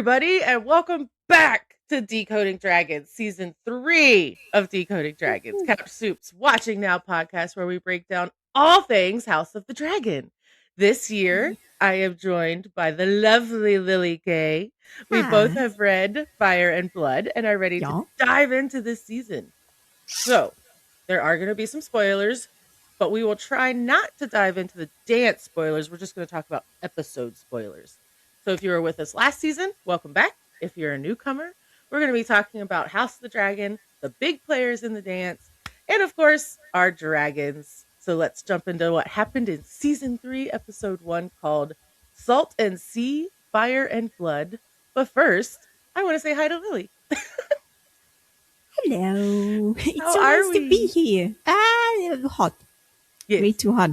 everybody, and welcome back to Decoding Dragons, Season 3 of Decoding Dragons, Cap Soup's Watching Now podcast, where we break down all things House of the Dragon. This year, I am joined by the lovely Lily Kay. We both have read Fire and Blood and are ready to dive into this season. So, there are going to be some spoilers, but we will try not to dive into the dance spoilers. We're just going to talk about episode spoilers. So if you were with us last season, welcome back. If you're a newcomer, we're going to be talking about House of the Dragon, the big players in the dance, and of course, our dragons. So let's jump into what happened in Season 3, Episode 1, called Salt and Sea, Fire and Blood. But first, I want to say hi to Lily. Hello. It's How so are nice to be here. Hot. Yes. Way too hot.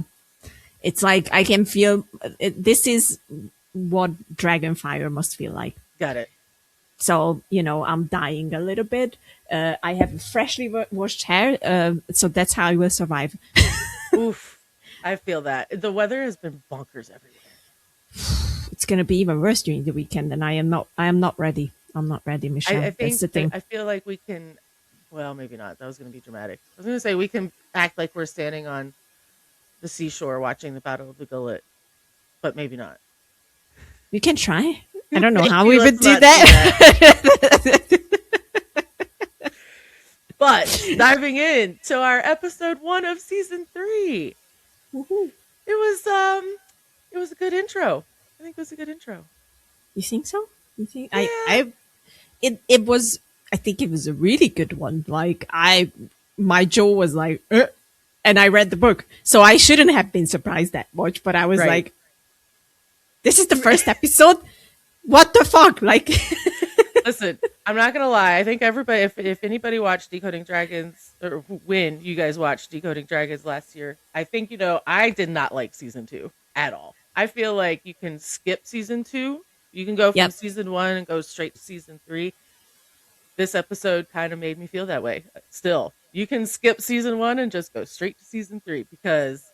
It's like I can feel this is what dragon fire must feel like. Got it. So, I'm dying a little bit. I have freshly washed hair, so that's how I will survive. Oof. I feel that. The weather has been bonkers everywhere. It's going to be even worse during the weekend, and I am not ready. I'm not ready, Michelle. I That's the thing. I feel like we can, well, maybe not. That was going to be dramatic. I was going to say we can act like we're standing on the seashore watching the Battle of the Gullet, but maybe not. We can try. I don't know how we would do that. But diving in to our episode 1 of Season 3. Woohoo. It was a good intro. I think it was a good intro. You think so? You think? Yeah. I think it was a really good one. Like my jaw was like, and I read the book, so I shouldn't have been surprised that much. But I was like, this is the first episode. What the fuck? Like, listen, I'm not gonna lie. I think everybody, if anybody watched Decoding Dragons, or when you guys watched Decoding Dragons last year, I think I did not like Season 2 at all. I feel like you can skip Season 2. You can go from Season 1 and go straight to Season 3. This episode kind of made me feel that way. Still, you can skip Season 1 and just go straight to Season 3 because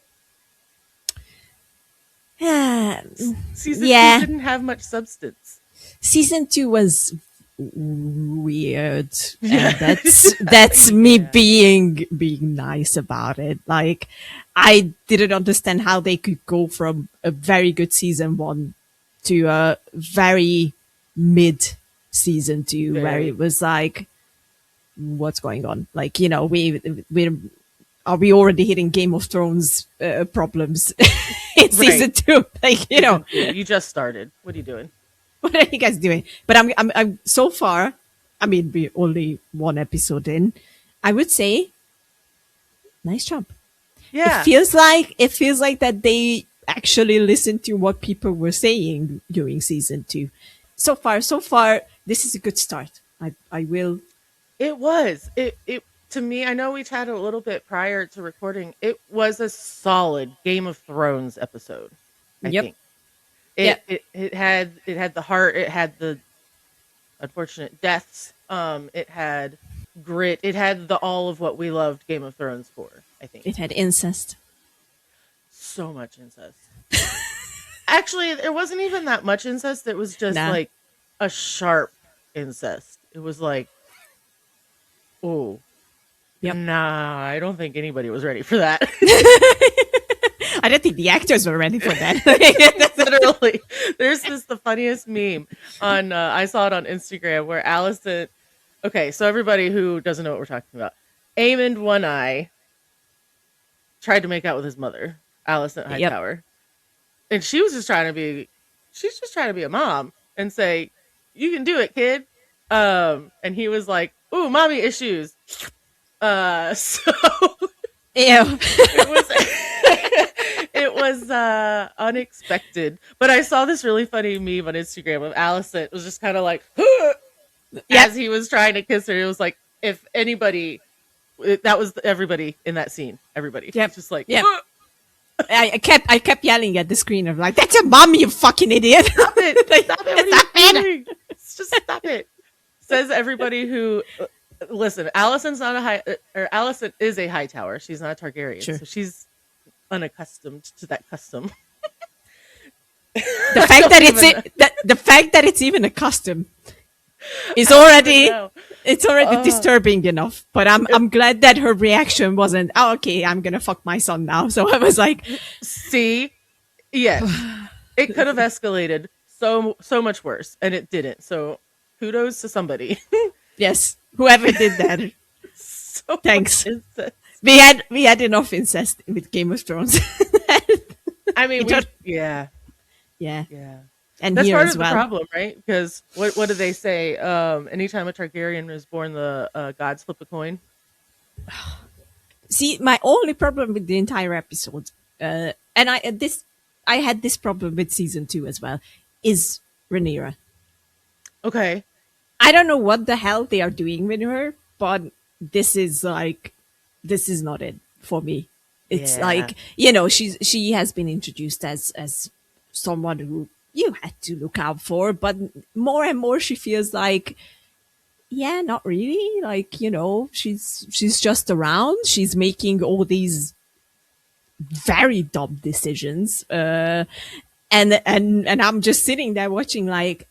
Season 2 didn't have much substance. Season 2 was weird. And that's me being nice about it. Like, I didn't understand how they could go from a very good Season 1 to a very mid Season 2 where it was like, what's going on? Like, are we already hitting Game of Thrones problems in Season 2? Like, you just started. What are you doing? What are you guys doing? But I'm so far, I mean, we're only one episode in. I would say, nice job. Yeah. It feels like that they actually listened to what people were saying during Season 2. So far, this is a good start. I will. It was. It to me, I know we chatted a little bit prior to recording. It was a solid Game of Thrones episode. I think. It had the heart. It had the unfortunate deaths. It had grit. It had all of what we loved Game of Thrones for. I think it had incest. So much incest. Actually, there wasn't even that much incest. It was just like a sharp incest. It was like, oh, nah, I don't think anybody was ready for that. I don't think the actors were ready for that. Literally, there's the funniest meme on, I saw it on Instagram where Allison, okay, so everybody who doesn't know what we're talking about, Aemond One Eye tried to make out with his mother, Alicent Hightower. And she's just trying to be a mom and say, you can do it, kid. And he was like, ooh, mommy issues. So ew. It was unexpected. But I saw this really funny meme on Instagram of Alicent was just kind of like, as he was trying to kiss her. It was like, if anybody, that was everybody in that scene. Everybody. Yep. Just like, I kept yelling at the screen of like, that's your mommy, you fucking idiot. Stop it. Stop it. What are you doing? Just stop it. Says everybody who, listen, Alicent is a Hightower. She's not a Targaryen. Sure. So she's unaccustomed to that custom. She's not a Targaryen. She's a Hightower. She's not a Targaryen. She's a Hightower. She's not a Hightower. She's a Hightower. She's not a Targaryen. So she's unaccustomed to that custom. She's not a Targaryen. So she's The I fact don't that it's even know. the fact that it's even a custom is I don't even already know. it's already Uh, disturbing enough. But I'm glad that her reaction wasn't, oh, okay, I'm gonna fuck my son now. So I was like, See, yes, it could have escalated so much worse, and it didn't. So kudos to somebody. yes, whoever did that, So much thanks. incest. We had enough incest with Game of Thrones. I mean, You don't, yeah, yeah, yeah. and That's here part as of the well. problem, right? Because what do they say? Anytime a Targaryen is born, the gods flip a coin. See, my only problem with the entire episode, and I had this problem with season 2 as well, is Rhaenyra. Okay. I don't know what the hell they are doing with her, but this is like, this is not it for me. It's Yeah. like, she has been introduced as someone who you had to look out for, but more and more she feels like, yeah, not really. Like, she's just around. She's making all these very dumb decisions. And I'm just sitting there watching like,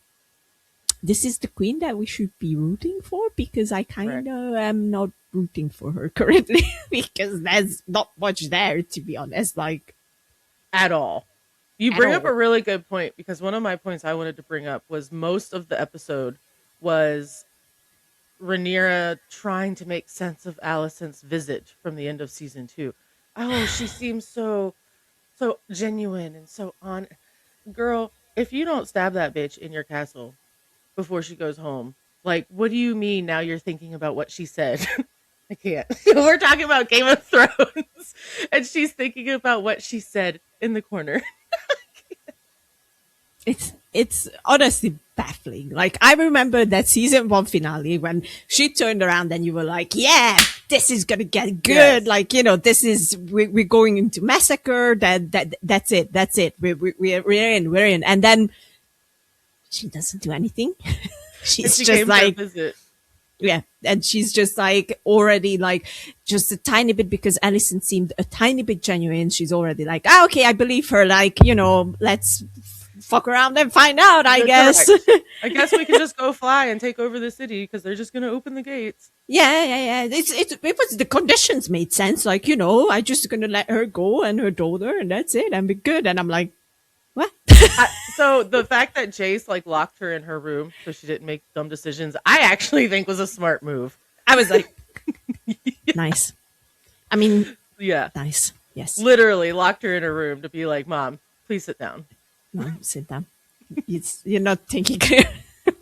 this is the queen that we should be rooting for, because I kind Correct. of am not rooting for her currently because there's not much there, to be honest, like, At all. You at bring up all. a really good point because one of my points I wanted to bring up was most of the episode was Rhaenyra trying to make sense of Alicent's visit from the end of season 2. Oh, she seems so genuine and so on. Girl, if you don't stab that bitch in your castle before she goes home, like, what do you mean now you're thinking about what she said? I can't. We're talking about Game of Thrones, and she's thinking about what she said in the corner. It's honestly baffling. Like, I remember that season 1 finale when she turned around and you were like, yeah, this is gonna get good. Yes. Like, this is, we're going into massacre. That's it. We're in. And then she doesn't do anything. And She's she just came for a like, visit. yeah. And she's just like already like just a tiny bit, because Alison seemed a tiny bit genuine. She's already like, okay, I believe her. Like, let's fuck around and find out, I guess. Correct. I guess we can just go fly and take over the city because they're just going to open the gates. Yeah. It was, the conditions made sense. Like, I just gonna let her go and her daughter, and that's it, and be good. And I'm like, what? So the fact that Jace like locked her in her room so she didn't make dumb decisions, I actually think was a smart move. I was like, nice. I mean, Yeah. nice. Yes. Literally locked her in her room to be like, Mom, please sit down. No, sit down. You're not thinking clear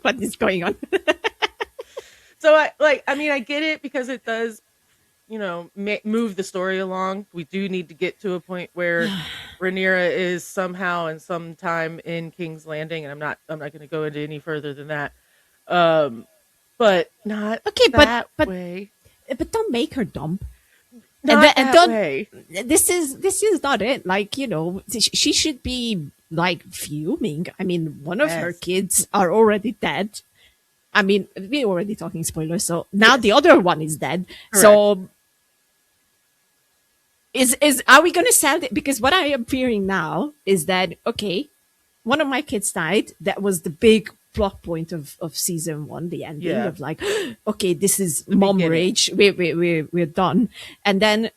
what is going on. So I get it because it does, move the story along. We do need to get to a point where Rhaenyra is somehow and sometime in King's Landing, and I'm not going to go into any further than that. But not Okay, that but way. don't make her dumb. Not And that don't. way. This is not it. Like, she should be like fuming. I mean, one of her Yes. kids are already dead. I mean, we're already talking spoilers, so now Yes. the other one is dead. Correct. So are we going to sell it? Because what I am fearing now is that, okay, one of my kids died. That was the big plot point of season 1, the ending Yeah. of like, okay, this is The mom beginning. rage. We're done. And then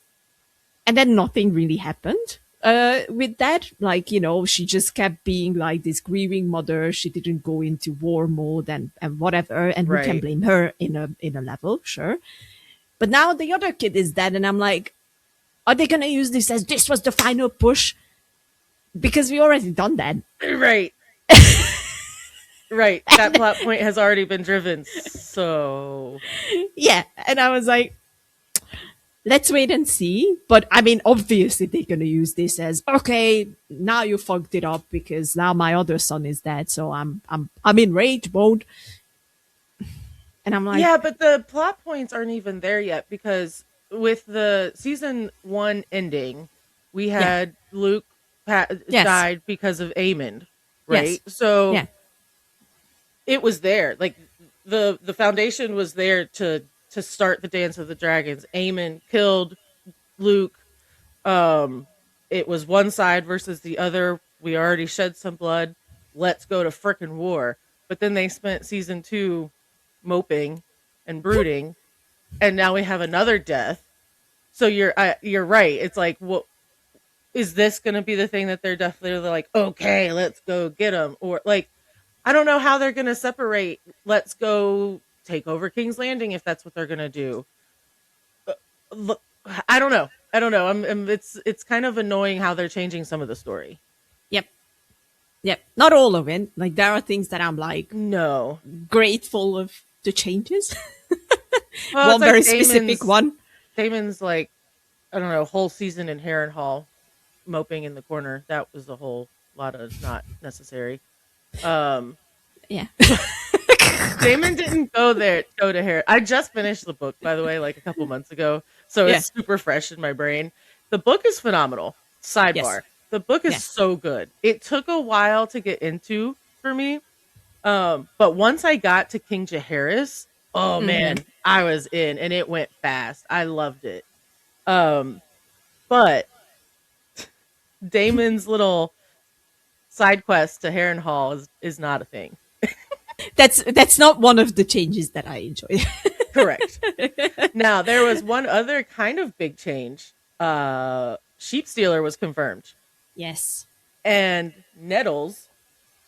nothing really happened. With that, like, she just kept being like this grieving mother. She didn't go into war mode and whatever. And who can Right. blame her in a level? Sure. But now the other kid is dead, and I'm like, are they gonna use this as this was the final push? Because we already done that. Right. Right. That plot point has already been driven. So Yeah. And I was like, let's wait and see. But I mean, obviously they're gonna use this as, okay, now you fucked it up because now my other son is dead, so I'm in rage mode. And I'm like, yeah, but the plot points aren't even there yet because with the season 1 ending, we had Luke Yes. died because of Aemond, right? So yeah, it was there. Like the foundation was there to start the Dance of the Dragons. Aemond killed Luke. It was one side versus the other we already shed some blood. Let's go to frickin' war. But then they spent season 2 moping and brooding, and now we have another death. So you're right. It's like, what is this going to be the thing that they're definitely like, okay, let's go get them, or like, I don't know how they're going to separate. Let's go take over King's Landing if that's what they're going to do. Look, I don't know. I don't know. It's kind of annoying how they're changing some of the story. Yep. Yep. Not all of it. Like, there are things that I'm like No. grateful of the changes. Well, One it's like very specific one. Damon's like, I don't know, whole season in Harrenhal moping in the corner. That was a whole lot of not necessary. Yeah. Damon didn't go to Harry. I just finished the book, by the way, like a couple months ago, so Yeah. it's super fresh in my brain. The book is phenomenal. Sidebar: Yes. the book is Yes. so good. It took a while to get into for me, but once I got to King Jaehaerys, oh man, I was in, and it went fast. I loved it. But Damon's little side quest to Harrenhal is not a thing. That's not one of the changes that I enjoy. Correct. Now, there was one other kind of big change. Sheep Stealer was confirmed, Yes. and Nettles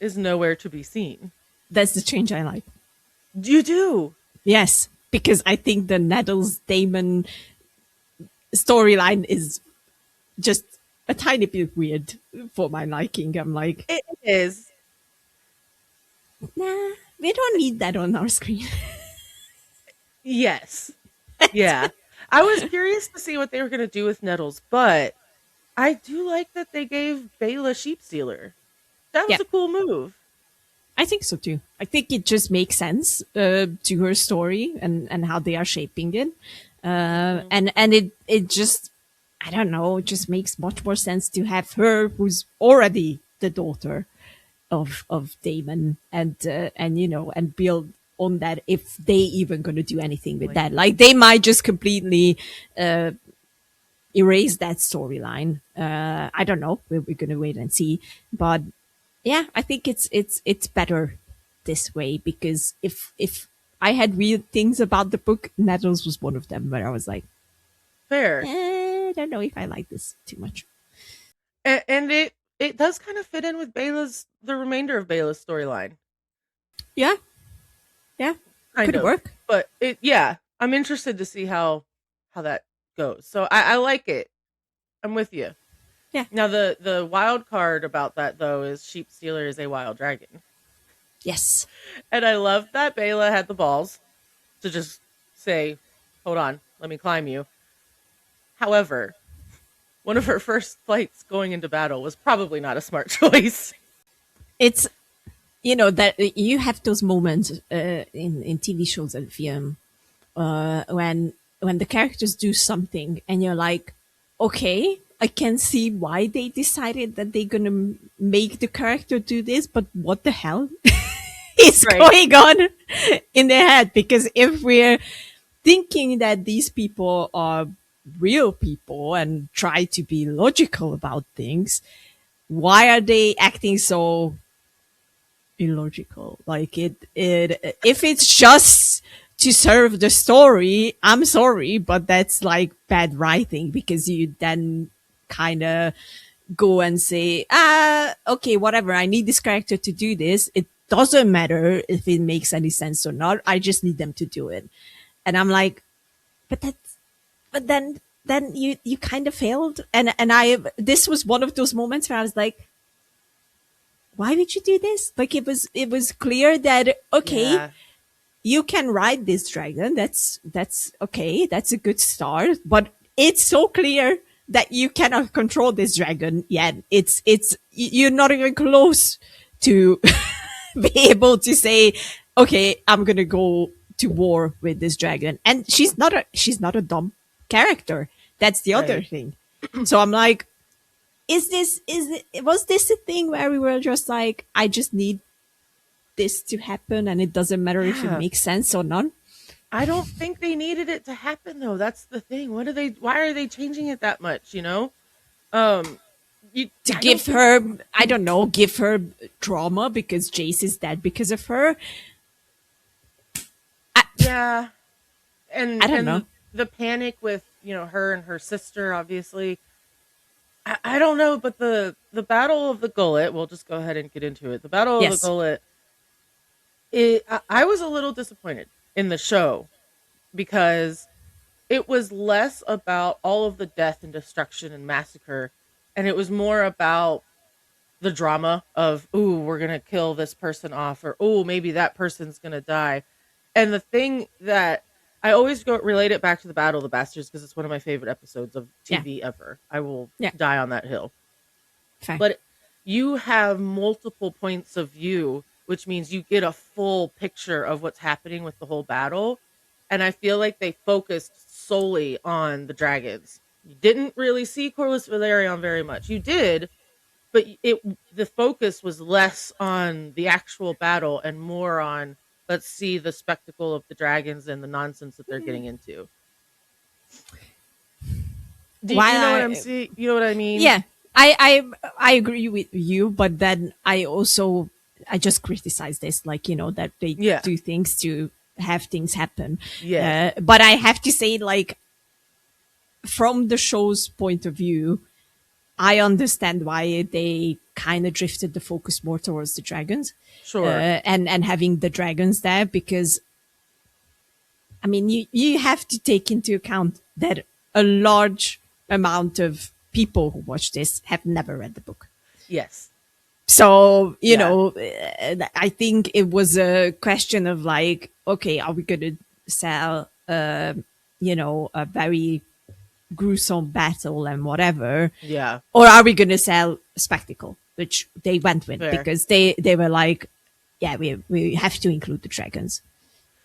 is nowhere to be seen. That's the change I like. You do? Yes. Because I think the Nettles Damon storyline is just a tiny bit weird for my liking. I'm like, It is. nah, we don't need that on our screen. Yes. Yeah. I was curious to see what they were going to do with Nettles, but I do like that they gave Bela Sheep Stealer. That was Yeah. a cool move. I think so too. I think it just makes sense to her story and how they are shaping it. And it just, I don't know, it just makes much more sense to have her, who's already the daughter of Damon, and you know, and build on that if they even going to do anything with that. Like, they might just completely erase that storyline. I don't know. We're going to wait and see. But yeah, I think it's better this way, because if I had weird things about the book, Nettles was one of them where I was like, Fair. I don't know if I like this too much. And it does kind of fit in with the remainder of Bela's storyline. Yeah, yeah, Kind could of work. But I'm interested to see how that goes. So I like it. I'm with you. Yeah. Now the wild card about that though is Sheep Stealer is a wild dragon. Yes. And I love that Bela had the balls to just say, "Hold on, let me climb you." However, one of her first flights going into battle was probably not a smart choice. It's, you know, that you have those moments in TV shows and film when the characters do something and you're like, okay, I can see why they decided that they're gonna make the character do this, but what the hell is going on in their head? Because if we're thinking that these people are real people and try to be logical about things, why are they acting so illogical? Like, if it's just to serve the story, I'm sorry, but that's like bad writing, because you then kind of go and say, okay, whatever, I need this character to do this. It doesn't matter if it makes any sense or not. I just need them to do it. And I'm like, but then you kind of failed. And this was one of those moments where I was like, why would you do this? Like, it was clear that, okay, you can ride this dragon. That's okay. That's a good start. But it's so clear that you cannot control this dragon yet. You're not even close to be able to say, okay, I'm going to go to war with this dragon. And she's not a dumb character. That's the other thing. So I'm like, was this a thing where we were just like, I just need this to happen and it doesn't matter if it makes sense or not? I don't think they needed it to happen though. That's the thing. Why are they changing it that much, you know? to I don't give think. her, I don't know, give her trauma because Jace is dead because of her. Yeah, I don't know. and the panic with her and her sister, obviously. I don't know, but the Battle of the Gullet. We'll just go ahead and get into it. The Battle of the Yes. Gullet. I was a little disappointed in the show because it was less about all of the death and destruction and massacre, and it was more about the drama of, ooh, we're gonna kill this person off, or ooh, maybe that person's gonna die. And the thing that I always go relate it back to the Battle of the Bastards because it's one of my favorite episodes of Yeah. TV ever. I will Yeah. die on that hill. Fine. But you have multiple points of view, which means you get a full picture of what's happening with the whole battle. And I feel like they focused solely on the dragons. You didn't really see Corlys Velaryon very much. You did, but the focus was less on the actual battle and more on, let's see the spectacle of the dragons and the nonsense that they're getting into. Do you While know what I'm I, saying? You know what I mean? yeah, I agree with you, but then I just criticize this, like, that they Yeah. do things to have things happen. Yes. But I have to say, like, from the show's point of view, I understand why they kind of drifted the focus more towards the dragons, Sure. and having the dragons there, because I mean, you have to take into account that a large amount of people who watch this have never read the book. Yes. So, Yeah. I think it was a question of like, okay, are we going to sell, a very gruesome battle and whatever, Yeah. or are we going to sell spectacle, which they went with Fair. because they were like, yeah, we have to include the dragons.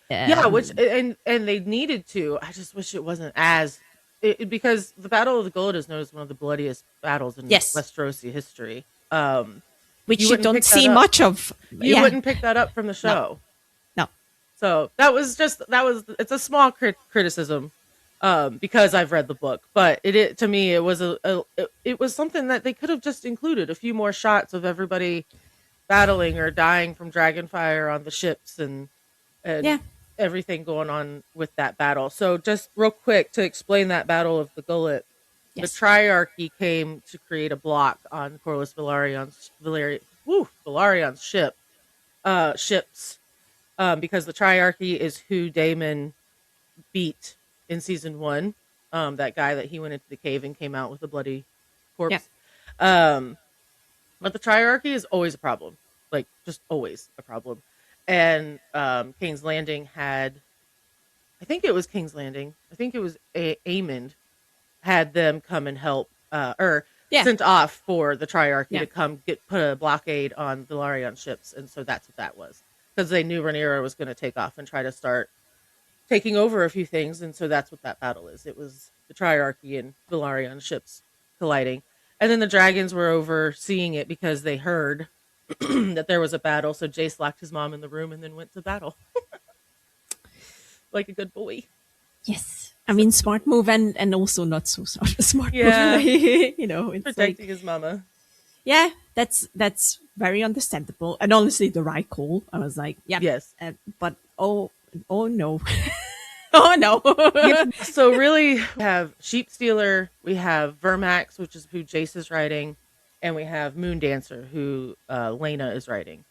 Yeah, which and they needed to. I just wish it wasn't because the Battle of the Gullet is known as one of the bloodiest battles in Yes, Westerosi history. You which you wouldn't don't pick that see up. much of. You Yeah, wouldn't pick that up from the no, show. no. So it's a small criticism, because I've read the book, but to me it was it was something that they could have just included a few more shots of everybody battling or dying from dragonfire on the ships and Yeah. everything going on with that battle. So just real quick to explain that Battle of the Gullet, the Yes. Triarchy came to create a block on Corlys Velaryon's ships, because the Triarchy is who Daemon beat in season 1. That guy that he went into the cave and came out with a bloody Yeah. corpse. Um, but the Triarchy is always a problem, like just always a problem. And King's Landing had, I think it was King's Landing. I think it was Aemond had them come and help, or Yeah. sent off for the Triarchy Yeah. to come put a blockade on Velaryon ships, and so that's what that was, because they knew Rhaenyra was going to take off and try to start taking over a few things, and so that's what that battle is. It was the Triarchy and Velaryon ships colliding, and then the dragons were overseeing it because they heard that there was a battle. So Jace locked his mom in the room and then went to battle, like a good boy. Yes. I mean, smart move and also not so smart Yeah. move. It's Protecting like, his mama. yeah, that's very understandable. And honestly, the right call. I was like, yeah, Yes. but oh no. Oh no. Yeah. So really, we have Sheep Stealer, we have Vermax, which is who Jace is writing, and we have Moon Dancer, who Lena is writing.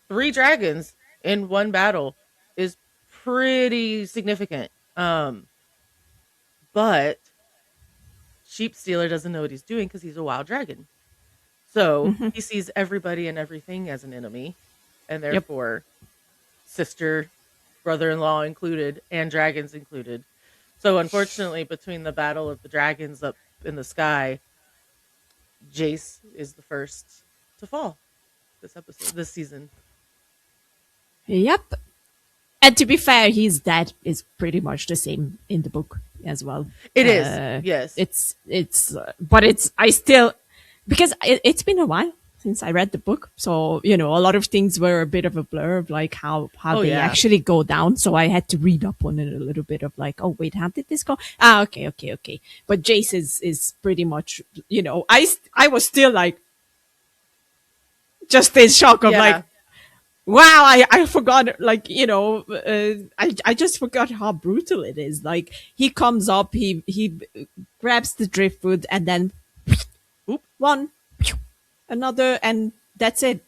3 dragons in one battle is pretty significant. But Sheep Stealer doesn't know what he's doing because he's a wild dragon. So he sees everybody and everything as an enemy, and Yep. therefore sister, brother-in-law included, and dragons included. So unfortunately, between the battle of the dragons up in the sky, Jace is the first to fall this season. Yep. And to be fair, his dad is pretty much the same in the book as well. It is, yes. But I still, because it's been a while since I read the book. So, you know, a lot of things were a bit of a blur of like how Oh they yeah. actually go down. So I had to read up on it a little bit of like, oh wait, how did this go? Ah, okay, okay, okay. But Jace is pretty much, you know, I was still like just in shock of like, Yeah. wow, I forgot, like, you know, I just forgot how brutal it is. Like, he comes up, he grabs the driftwood, and then Oop. one, another, and that's it.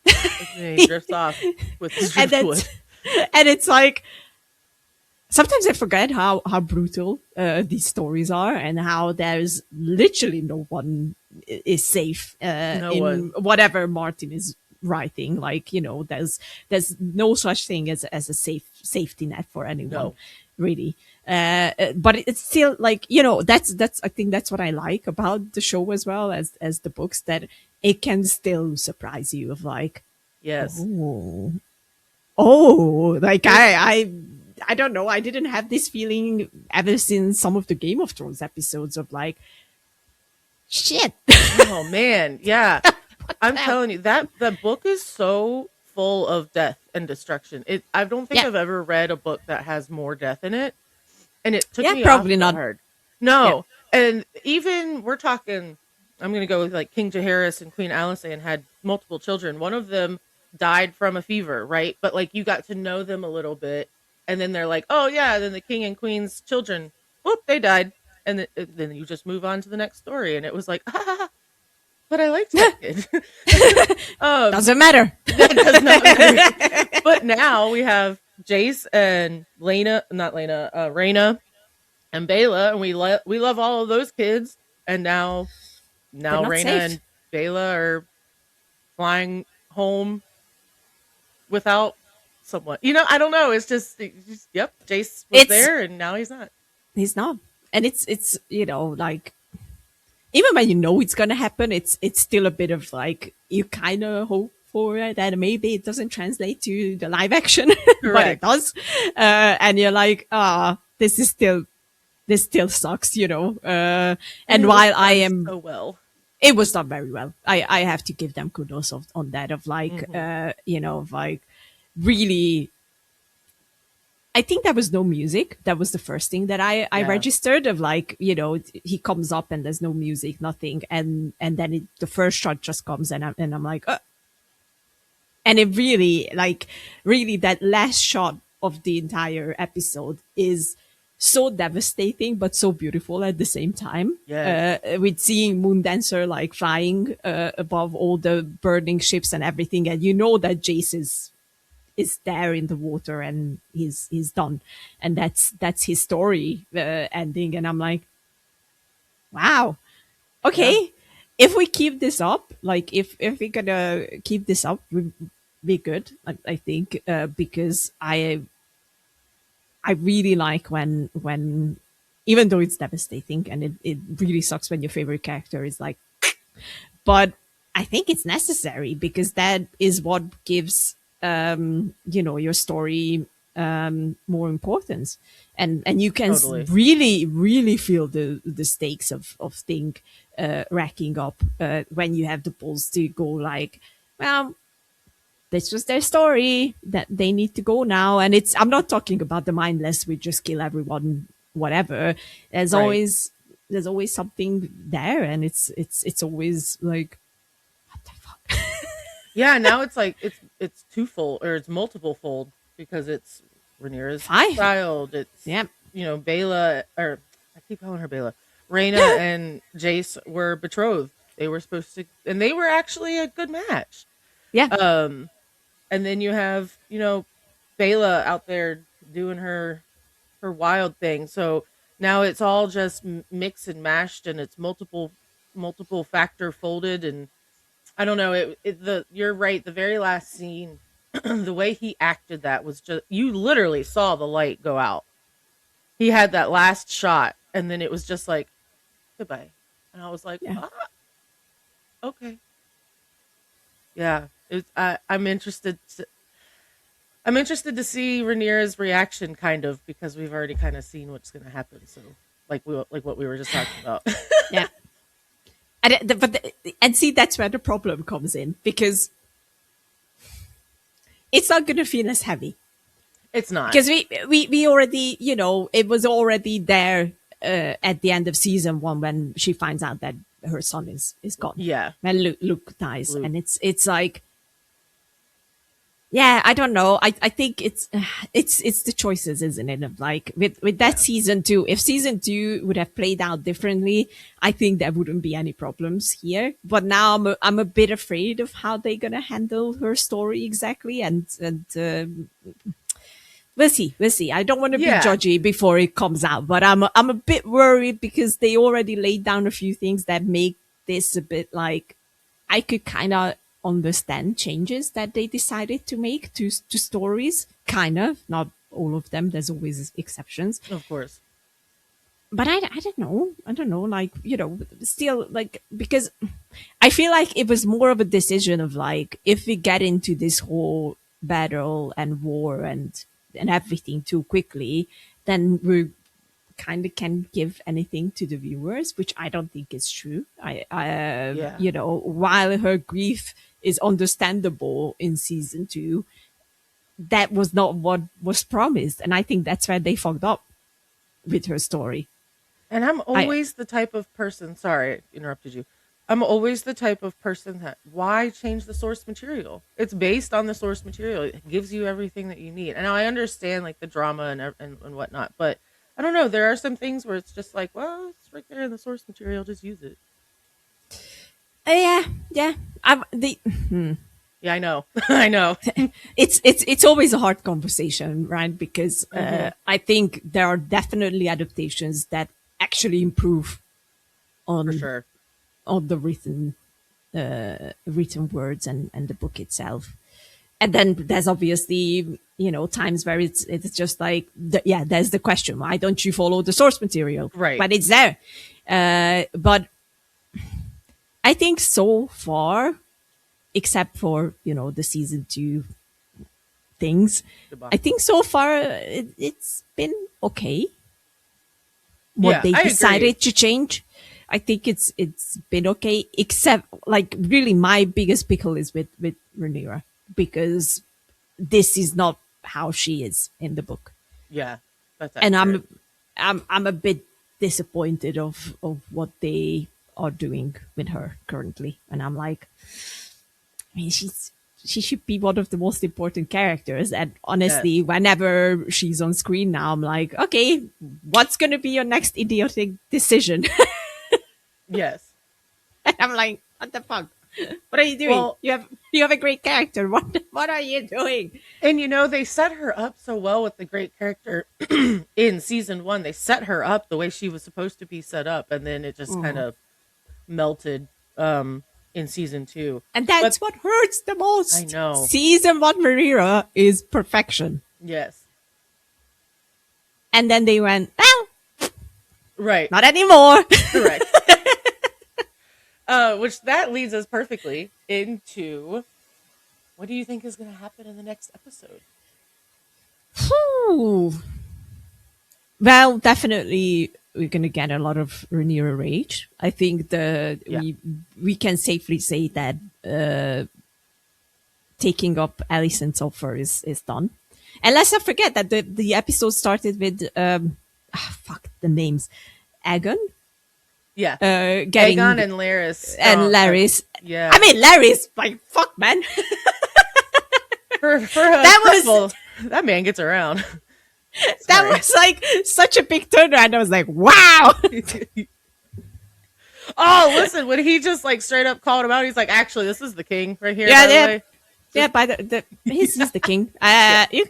And then he drifts off with his And driftwood. that's, and it's like, sometimes I forget how brutal these stories are, and how there's literally no one is safe No in one. whatever Martin is writing. Like, you know, there's no such thing as a safety net for anyone, No. really. But it's still like, you know, that's I think that's what I like about the show as well as the books, that it can still surprise you of like, Yes. oh, oh, like There's I don't know. I didn't have this feeling ever since some of the Game of Thrones episodes of like, shit. oh man, yeah. I'm Hell. telling you that the book is so full of death and destruction. I don't think Yeah, I've ever read a book that has more death in it, and it took yeah, me off probably not. guard. Yeah, No, and even we're talking. I'm gonna go with like King Jaehaerys and Queen Alysanne had multiple children. One of them died from a fever, right? But like you got to know them a little bit, and then they're like, oh yeah, then the king and queen's children, whoop, they died, and then you just move on to the next story, and it was like, but I liked that kid. um, doesn't matter. that does not matter. But now we have Jace and Lena, not Lena, Reyna and Bela, and we love all of those kids. And They're now not Reyna safe. and Bela are flying home without someone. I don't know. It's just yep. Jace was It's there, and now he's not. he's not, and it's you know, like, even when you know it's gonna happen, it's still a bit of like, you kind of hope for it that maybe it doesn't translate to the live action, but it Correct. does, and you're like, ah, this still sucks, you know. And And it was while I done am, so well. it was done very well. I have to give them kudos on that of like, Hmm. you know, of like, really, I think there was no music. That was the first thing that I Yeah. registered of like, you know, he comes up and there's no music, nothing. And then the first shot just comes, and I'm like, and it really, like, really, that last shot of the entire episode is so devastating but so beautiful at the same time, Yes. with seeing Moondancer like flying above all the burning ships and everything, and you know that Jace is there in the water and he's done, and that's his story ending, and I'm like, wow, Yeah. okay, if we keep this up, like, if we're gonna keep this up, we be good, I think, because I really like when, even though it's devastating and it really sucks when your favorite character is like, but I think it's necessary because that is what gives, you know, your story more importance, and you can Totally. really feel the stakes of thing racking up when you have the balls to go like, well, this was their story, that they need to go now. And I'm not talking about the mindless, we just kill everyone, whatever. There's Right. always, there's always something there, and it's always like, what the fuck? Yeah, now it's like it's twofold or it's multiple fold because it's Rhaenyra's Five. child. It's Yeah. Bela, or I keep calling her Bela. Rhaena and Jace were betrothed. They were supposed to, and they were actually a good match. Yeah. Um, and then you have Bela out there doing her wild thing. So now it's all just mixed and mashed, and it's multiple factor folded, and I don't know. You're right. The very last scene, the way he acted, that was just, you literally saw the light go out. He had that last shot, and then it was just like goodbye, and I was like, Yeah. okay, yeah. I'm interested to see Rhaenyra's reaction, kind of, because we've already kind of seen what's going to happen. So, like what we were just talking about. Yeah. And see, that's where the problem comes in, because it's not going to feel as heavy. It's not. Because we already, it was already there at the end of season 1 when she finds out that her son is gone. Yeah. When Luke dies. Luke. And it's like, yeah, I don't know. I think it's the choices, isn't it? Of like with that season 2, if season 2 would have played out differently, I think there wouldn't be any problems here. But now I'm a bit afraid of how they're gonna handle her story exactly, and we'll see. I don't want to be judgy before it comes out, but I'm a bit worried because they already laid down a few things that make this a bit like, I could kind of understand changes that they decided to make to stories, kind of, not all of them. There's always exceptions, of course. But I don't know, like, still, like, because I feel like it was more of a decision of like, if we get into this whole battle and war and everything too quickly, then we kind of can give anything to the viewers, which I don't think is true. While her grief is understandable in season 2, that was not what was promised, and I think that's where they fucked up with her story. And I'm always the type of person, sorry, I interrupted you. I'm always the type of person that, why change the source material? It's based on the source material. It gives you everything that you need. And now I understand like the drama and whatnot, but I don't know. There are some things where it's just like, well, it's right there in the source material. Just use it. Yeah. Yeah, I know. I know. It's always a hard conversation, right? Because I think there are definitely adaptations that actually improve on For sure. on the written words and the book itself. And then there's obviously, times where it's just like, there's the question, why don't you follow the source material? Right. But it's there. But I think so far, except for, the season 2 things, I think so far it's been okay. What they decided to change, I think it's been okay, except like really my biggest pickle is with Rhaenyra, because this is not how she is in the book. Yeah, that's and I'm a bit disappointed of what they are doing with her currently, and I'm like, I mean, she should be one of the most important characters. And honestly, whenever she's on screen now, I'm like, okay, what's going to be your next idiotic decision? Yes. And I'm like, what the fuck? What are you doing? Well, you have a great character. What are you doing? And they set her up so well with the great character in season 1. They set her up the way she was supposed to be set up, and then it just kind of melted in season 2. And that's what hurts the most. I know. Season 1 Rhaenyra is perfection. Yes. And then they went, well, right, not anymore. Correct. Which that leads us perfectly into, what do you think is going to happen in the next episode? Well, definitely we're going to get a lot of Rhaenyra rage. I think we can safely say that taking up Alicent's offer is done. And let's not forget that the episode started with fuck the names, Aegon. Yeah, getting Aegon and Larys. Larys. Yeah, I mean Larys. Like fuck, man. for that man gets around. That was like such a big turnaround. I was like, wow. Oh, listen, when he just like straight up called him out, he's like, actually, this is the king right here. Yeah, yeah. By he's the king. You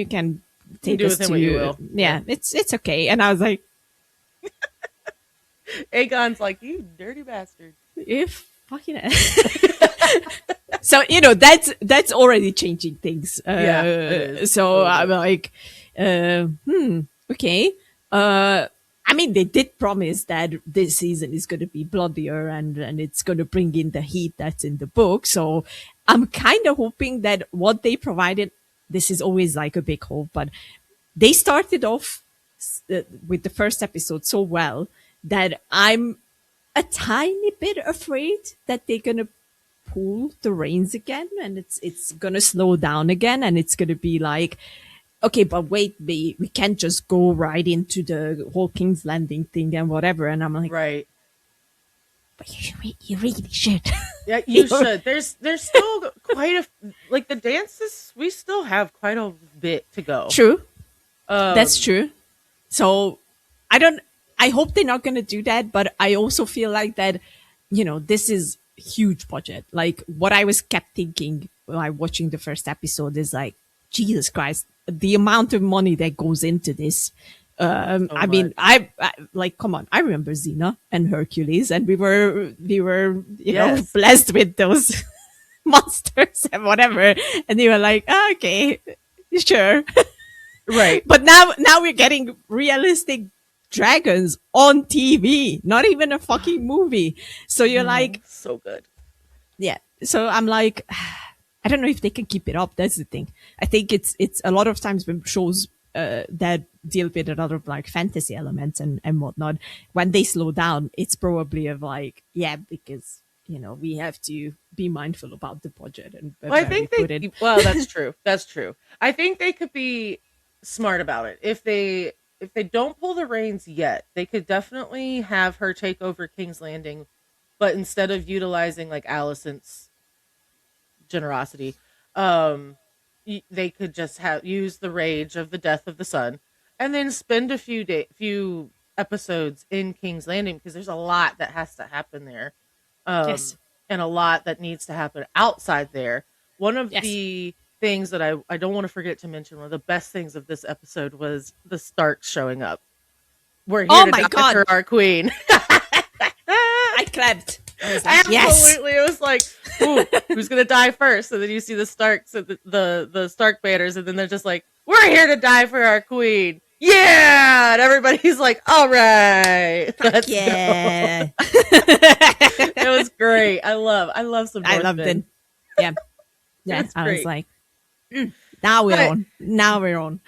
can take this to what you will. Yeah, it's okay. And I was like, Aegon's like, you dirty bastard. If fucking. So that's already changing things. So I'm like, okay. I mean, they did promise that this season is going to be bloodier and it's going to bring in the heat that's in the book. So I'm kind of hoping that what they provided, this is always like a big hope, but they started off with the first episode so well that I'm a tiny bit afraid that they're gonna pull the reins again, and it's gonna slow down again, and it's gonna be like, okay, but wait, we can't just go right into the whole King's Landing thing and whatever. And I'm like, Right. but you really should. Yeah, you should. There's still quite a like the dances. We still have quite a bit to go. True, that's Um, true. So I don't. I hope they're not gonna do that, but I also feel like that. This is huge budget. Like what I was kept thinking while watching the first episode is like, Jesus Christ, the amount of money that goes into this. so I mean, much. I like, come on. I remember Xena and Hercules, and we were Yes. blessed with those monsters and whatever. And they were like, oh, okay, sure. Right. But now we're getting realistic dragons on TV, not even a fucking movie. So you're No, like, so good. yeah. So I'm like, I don't know if they can keep it up. That's the thing. I think it's a lot of times when shows that deal with a lot of like fantasy elements and whatnot, when they slow down, it's probably of like, yeah, because we have to be mindful about the budget and Well, I where we think put it. well, that's true. That's true. I think they could be smart about it. If they don't pull the reins yet, they could definitely have her take over King's Landing, but instead of utilizing like Alicent's generosity, um they could just have use the rage of the death of the son and then spend a few episodes in King's Landing because there's a lot that has to happen there. Yes. And a lot that needs to happen outside there. One of Yes. the things that I don't want to forget to mention, one of the best things of this episode was the Starks showing up. We're here Oh to my die for God. our queen. I clapped. I was like, yes. Absolutely. It was like, ooh, who's gonna die first? And then you see the Starks and the Stark banners, and then they're just like, we're here to die for our queen. Yeah, and everybody's like, all right, let's go. Yeah. It was great. I love some I loved Northmen. it. Yeah. Yeah. It's I was great. like, now we're But on. Now we're on.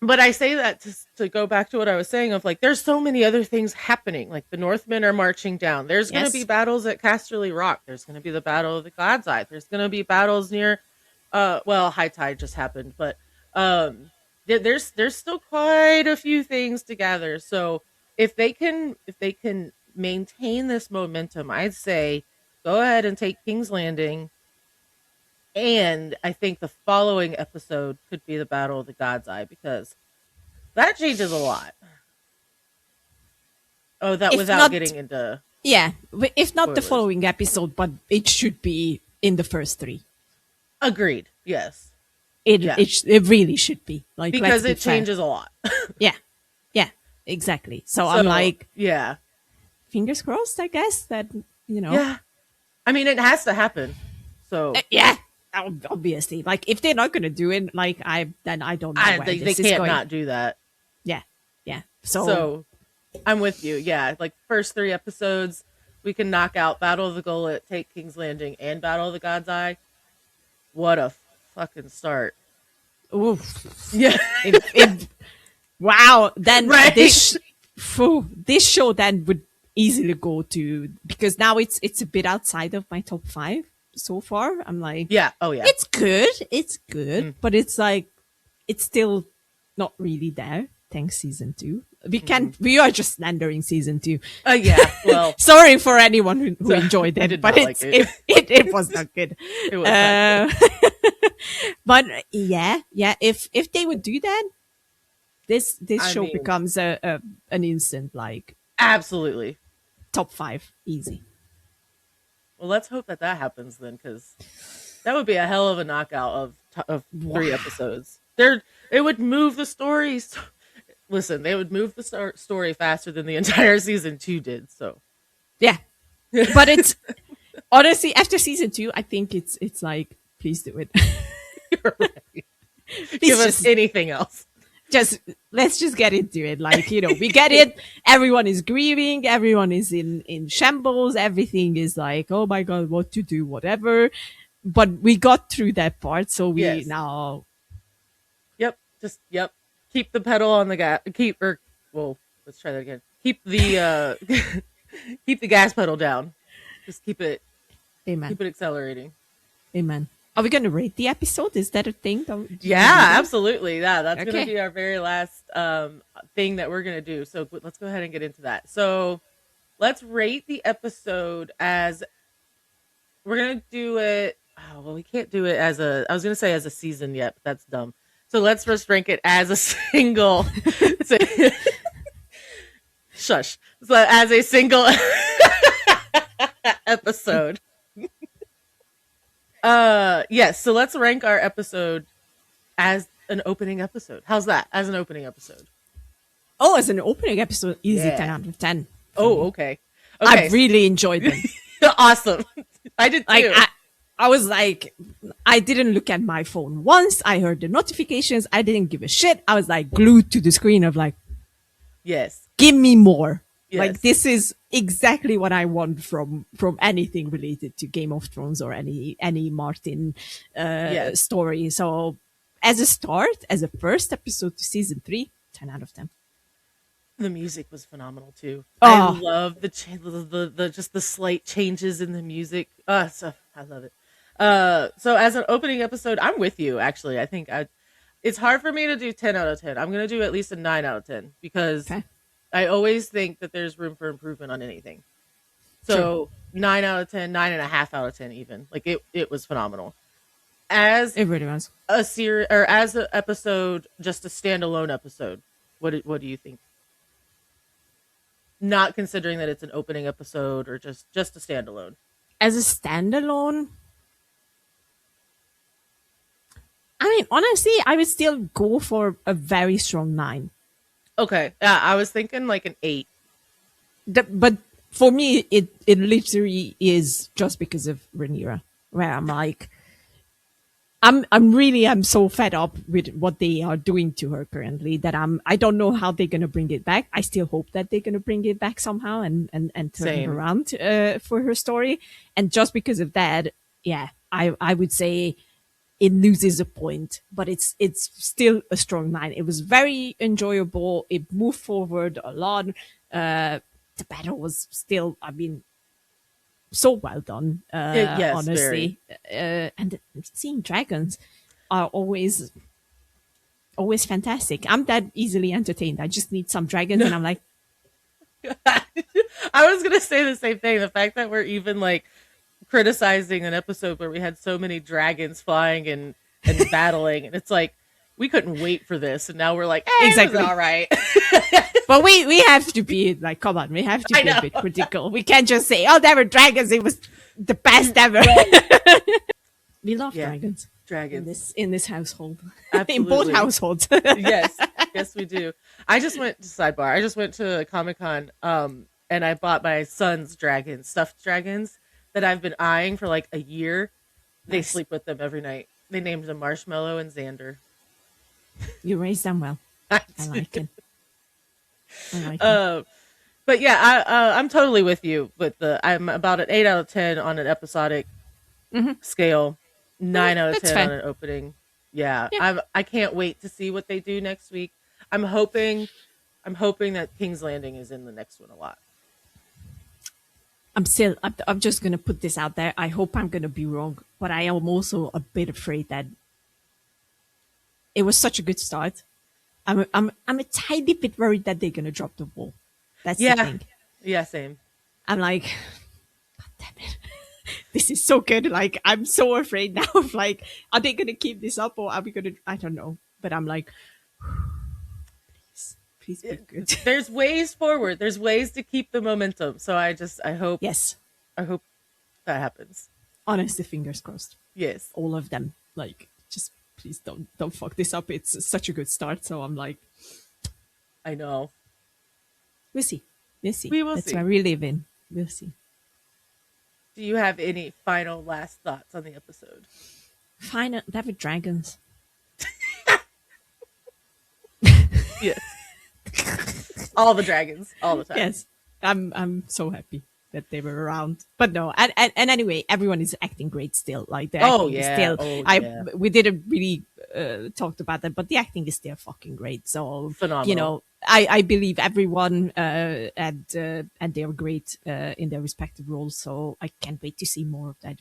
but I say that to go back to what I was saying of like there's so many other things happening. Like the Northmen are marching down. There's going to be Yes. battles at Casterly Rock. There's going to be the Battle of the God's Eye. There's going to be battles near well, High Tide just happened, but there's still quite a few things to gather. So if they can maintain this momentum, I'd say go ahead and take King's Landing. And I think the following episode could be the Battle of the God's Eye because that changes a lot. Oh, that If without not, getting into yeah. If not the spoilers. following episode, but it should be in the first three. Agreed. Yes. It Yeah. it really should be. Like, let's Because be it fair. changes a lot. Yeah. Yeah. Exactly. So So, I'm like, yeah. fingers crossed, I guess, that, Yeah. I mean, it has to happen. So Yeah. Obviously. Like, if they're not going to do it, like, then I don't know where they this is can't going. not do that. Yeah. Yeah. So, So I'm with you. Yeah. Like first 3 episodes, we can knock out Battle of the Gullet, take King's Landing, and Battle of the God's Eye. What a fucking start. oof. Yeah. Wow. Then Right. this show then would easily go to, because now it's a bit outside of my top 5 so far. I'm like, Yeah. Oh, yeah. it's good, but it's like, it's still not really there. Thanks, season 2. We are just slandering season 2. Yeah. Well, Sorry for anyone who So, enjoyed I it, did but not like it. it was not good. it was not good. But yeah, if they would do that, this I show mean- becomes an instant like Absolutely. top 5 easy. Well, let's hope that happens then, because that would be a hell of a knockout of 3 episodes. It would move the stories. Listen, they would move the story faster than the entire season 2 did. So Yeah, but it's honestly, after season 2, I think it's like, please do it. you're right. Please Give us anything else. let's just get into it. Like, we get it. Everyone is grieving. Everyone is in shambles. Everything is like, oh my God, what to do, whatever. But we got through that part. So we Yes. now, Yep. Keep the pedal on the gas. Well, let's try that again. Keep the Keep the gas pedal down. Just Amen. keep it accelerating. Amen. Are we going to rate the episode? Is that a thing? Do you want to do Yeah, that? absolutely. Yeah, that's gonna Okay. be our very last thing that we're gonna do. So let's go ahead and get into that. So let's rate the episode as we're gonna do it. Oh, well, we can't do it as a. I was gonna say as a season yet, but that's dumb. So let's just rank it as a single. Shush. So as a single episode. Yes. So let's rank our episode as an opening episode. How's that? As an opening episode. Oh, as an opening episode, easy 10 Yeah. out of 10 for Oh, me. okay. I Okay. really enjoyed them. Awesome. I did Like, too. I was like, I didn't look at my phone once. I heard the notifications. I didn't give a shit. I was like glued to the screen of like, Yes. give me more. Like Yes. this is exactly what I want from anything related to Game of Thrones or any Martin Yes. story. So as a start, as a first episode to season 3, 10 out of 10. The music was phenomenal too. I Oh, love the just the slight changes in the music. So I love it. So as an opening episode, I'm with you actually. I think it's hard for me to do 10 out of 10. I'm going to do at least a 9 out of 10 because okay. I always think that there's room for improvement on anything. Sure. So 9 out of 10, 9.5 out of 10 even. Like it was phenomenal. As It really was. a series or as an episode, just a standalone episode. What do you think? Not considering that it's an opening episode or just a standalone. As a standalone, I mean, honestly, I would still go for a very strong 9. Okay, yeah, I was thinking like an 8. But for me, it literally is just because of Rhaenyra, where I'm like, I'm so fed up with what they are doing to her currently that I don't know how they're gonna bring it back. I still hope that they're gonna bring it back somehow and turn her Same. around for her story. And just because of that, yeah, I would say it loses a point, but it's still a strong 9. It was very enjoyable. It moved forward a lot. The battle was still, I mean, so well done. Yes, very. Honestly, and seeing dragons are always fantastic. I'm that easily entertained. I just need some dragons, and I'm like, I was gonna say the same thing. The fact that we're even like criticizing an episode where we had so many dragons flying and battling, and it's like we couldn't wait for this, and now we're like, hey, exactly. it was all right. But we have to be like, come on, we have to I be a know. bit critical. We can't just say, oh, there were dragons. It was the best ever. We love Yeah, dragons dragons. in this household, in both Absolutely. households. Yes, yes, we do. I just went to sidebar. I just went to Comic Con, and I bought my son's dragons, stuffed dragons that I've been eyeing for like a year. They Nice. sleep with them every night. They named them Marshmallow and Xander. You raised them well. I like it. I like it. But yeah, I'm totally with you. With I'm about an 8 out of 10 on an episodic scale, 9 out of That's 10 fair. on an opening. Yeah, Yeah. I can't wait to see what they do next week. I'm hoping that King's Landing is in the next one a lot. I'm just going to put this out there. I hope I'm going to be wrong, but I am also a bit afraid that it was such a good start. I'm a tiny bit worried that they're going to drop the ball. That's the Yeah, thing. yeah, same. I'm like, God damn it. This is so good. Like, I'm so afraid now of like, are they going to keep this up or are we going to, I don't know. But I'm like, please be good. There's ways forward. There's ways to keep the momentum. So I hope Yes. I hope that happens. Honestly, fingers crossed. Yes. All of them. Like, just please don't fuck this up. It's such a good start. So I'm like, I know. we'll see. We'll see. We will That's see. where we live in. We'll see. Do you have any final last thoughts on the episode? Fine. That with dragons. Yes. All the dragons, all the time. Yes. I'm so happy that they were around. But no, and anyway, everyone is acting great still. Like they're Oh, acting is yeah. still. Oh, I yeah. we did a really talked about that, but the acting is still fucking great. So Phenomenal. I believe everyone and they're great in their respective roles. So I can't wait to see more of that,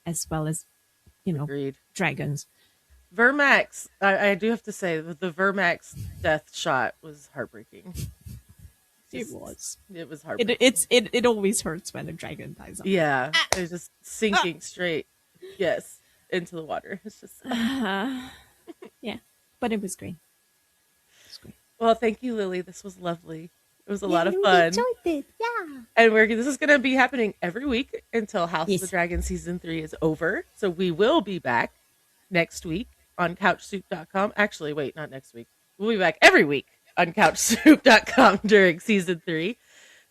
as well as Agreed. dragons. Vermax, I do have to say the Vermax death shot was heartbreaking. It was. It was heartbreaking. It always hurts when a dragon dies. Yeah, it was just sinking straight, yes, into the water. It's just yeah, but it was great. Well, thank you, Lily. This was lovely. It was a lot of fun. Enjoyed it. Yeah. And this is going to be happening every week until House of the Dragon season 3 is over. So we will be back next week on couchsoup.com. Actually, wait, not next week. We'll be back every week on couchsoup.com during season 3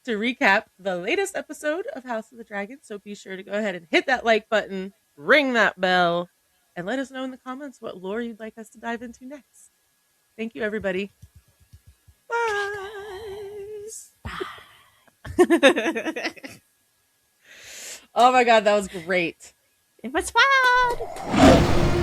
to recap the latest episode of House of the Dragon. So be sure to go ahead and hit that like button, ring that bell, and let us know in the comments what lore you'd like us to dive into next. Thank you, everybody. Bye. Oh my God, that was great. It was fun.